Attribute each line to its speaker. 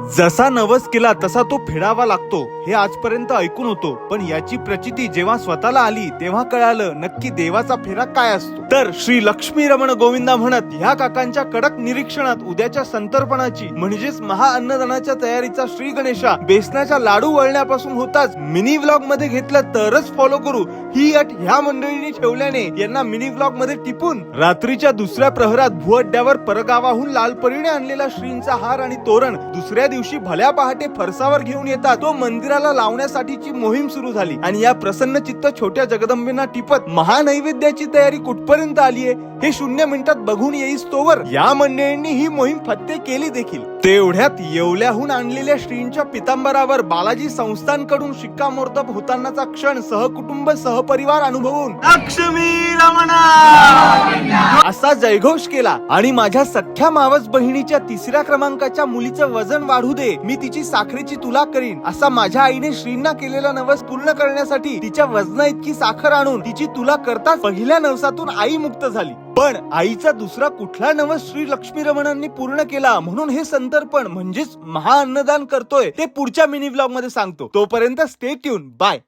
Speaker 1: जसा नवस केला तसा तो फेडावा लागतो हे आजपर्यंत ऐकून होतो, पण याची प्रचिती जेव्हा स्वतःला आली तेव्हा कळालं नक्की देवाचा फेरा काय असतो। तर श्री लक्ष्मी रमण गोविंदा म्हणत ह्या काकांच्या कडक निरीक्षणात उद्याच्या संतर्पणाची म्हणजेच महाअन्नदानाच्या तयारीचा श्री गणेशा बेसनाच्या लाडू वळण्यापासून होताच मिनी व्लॉग मध्ये घेतलं तरच फॉलो करू ही अट ह्या मंडळींनी ठेवल्याने यांना मिनी व्लॉग मध्ये टिपून रात्रीच्या दुसऱ्या प्रहरात भुअड्ड्यावर परगावाहून लालपरीने आणलेला श्रींचा हार आणि तोरण दुसऱ्या दिवशी भल्या पहाटे फरसावर घेऊन येतात तो मंदिराला लावण्यासाठीची मोहीम सुरू झाली। आणि या प्रसन्न चित्त छोट्या जगदंबेंना टिपत महानैवेद्याची तयारी कुठपर्यंत आलीये हे 0 मिनिटात बघून येईस तोवर या मंडळींनी ही मोहीम फत्ते केली देखील। तेवढ्यात येवल्याहून आणलेल्या श्रींच्या पितांबरावर बालाजी संस्थांकडून शिक्कामोर्तब होतानाचा क्षण सहकुटुंब सहपरिवार अनुभवून लक्ष्मी रमणा असा जयघोष केला। आणि माझ्या सख्या मावस बहिणीच्या 3ऱ्या क्रमांकाच्या मुलीचं वजन वाढू दे, मी तिची साखरेची तुला करीन असा माझ्या आईने श्रींना केलेला नवस पूर्ण करण्यासाठी तिच्या वजना इतकी साखर आणून तिची तुला करताच पहिल्या नवसातून आई मुक्त झाली। पण आईचा दुसरा कुठला नवस श्री लक्ष्मी रमणांनी पूर्ण केला म्हणून हे संतर्पण म्हणजेच महाअन्नदान करतोय ते पुढच्या मिनी व्लॉग मध्ये सांगतो। तोपर्यंत स्टे ट्यून, बाय।